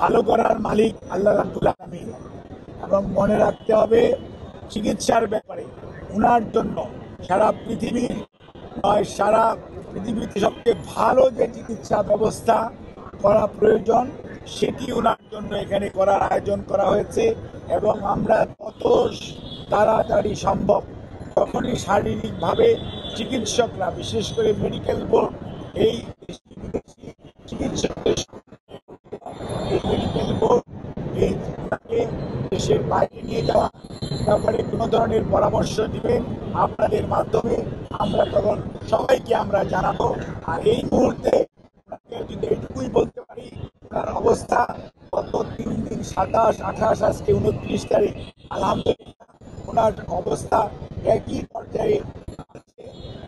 ভালো করার মালিক আল্লাহ রাব্বুল আলামিন। এবং মনে রাখতে হবে চিকিৎসার ব্যাপারে ওনার জন্য সারা পৃথিবীর সারা পৃথিবীতে সবচেয়ে ভালো যে চিকিৎসা ব্যবস্থা করা প্রয়োজন সেটি ওনার জন্য এখানে করার আয়োজন করা হয়েছে। এবং আমরা কত তাড়াতাড়ি সম্ভব যখনই শারীরিকভাবে চিকিৎসকরা বিশেষ করে মেডিকেল বোর্ড এই বিদেশি চিকিৎসকদের মেডিকেল বোর্ড এই দেশের বাইরে নিয়ে যাওয়া ব্যাপারে কোনো ধরনের পরামর্শ দিবেন আপনাদের মাধ্যমে, আমরা তখন সবাইকে আমরা জানাবো। আর এই মুহূর্তে যদি এটুকুই বলতে পারি ওনার অবস্থা গত 3 দিন 27, 28, আজকে 29 তারিখ আলহামদুলিল্লাহ ওনার অবস্থা একই পর্যায়ে আছে।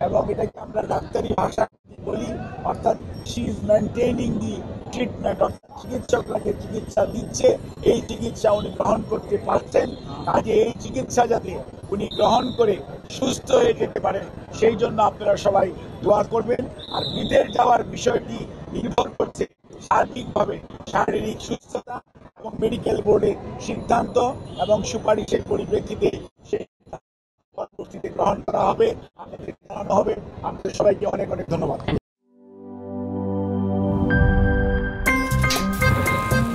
এবং এটাকে আমরা ডাক্তারি ভাষা বলি অর্থাৎ she is maintaining the treatment, অর্থাৎ চিকিৎসকরা যে চিকিৎসা দিচ্ছে এই চিকিৎসা উনি গ্রহণ করতে পারছেন। কাজে এই চিকিৎসা যাতে উনি গ্রহণ করে সুস্থ হয়ে যেতে পারেন সেই জন্য আপনারা সবাই দোয়া করবেন। আর বিদেশ যাওয়ার বিষয়টি নির্ভর করছে সার্বিকভাবে শারীরিক সুস্থতা এবং মেডিকেল বোর্ডের সিদ্ধান্ত এবং সুপারিশের পরিপ্রেক্ষিতে সেই পরবর্তীতে গ্রহণ করা হবে, আপনাদের জানানো হবে। আপনাদের সবাইকে অনেক অনেক ধন্যবাদ।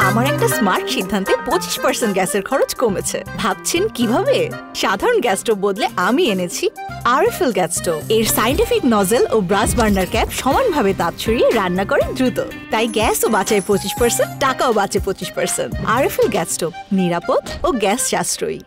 আমার একটা স্মার্ট সিদ্ধান্তে 25% গ্যাসের খরচ কমেছে। ভাবছেন কিভাবে? সাধারণ গ্যাস স্টোভ বদলে আমি এনেছি আরএফএল গ্যাস স্টোভ। এর সাইন্টিফিক নজল ও ব্রাস বার্নার ক্যাপ সমানভাবে তাপ ছড়িয়ে রান্না করে দ্রুত, তাই গ্যাসও বাঁচায় 25%, টাকাও বাঁচে 25%। আরএফএল গ্যাস স্টোভ নিরাপদ ও গ্যাস সাশ্রয়ী।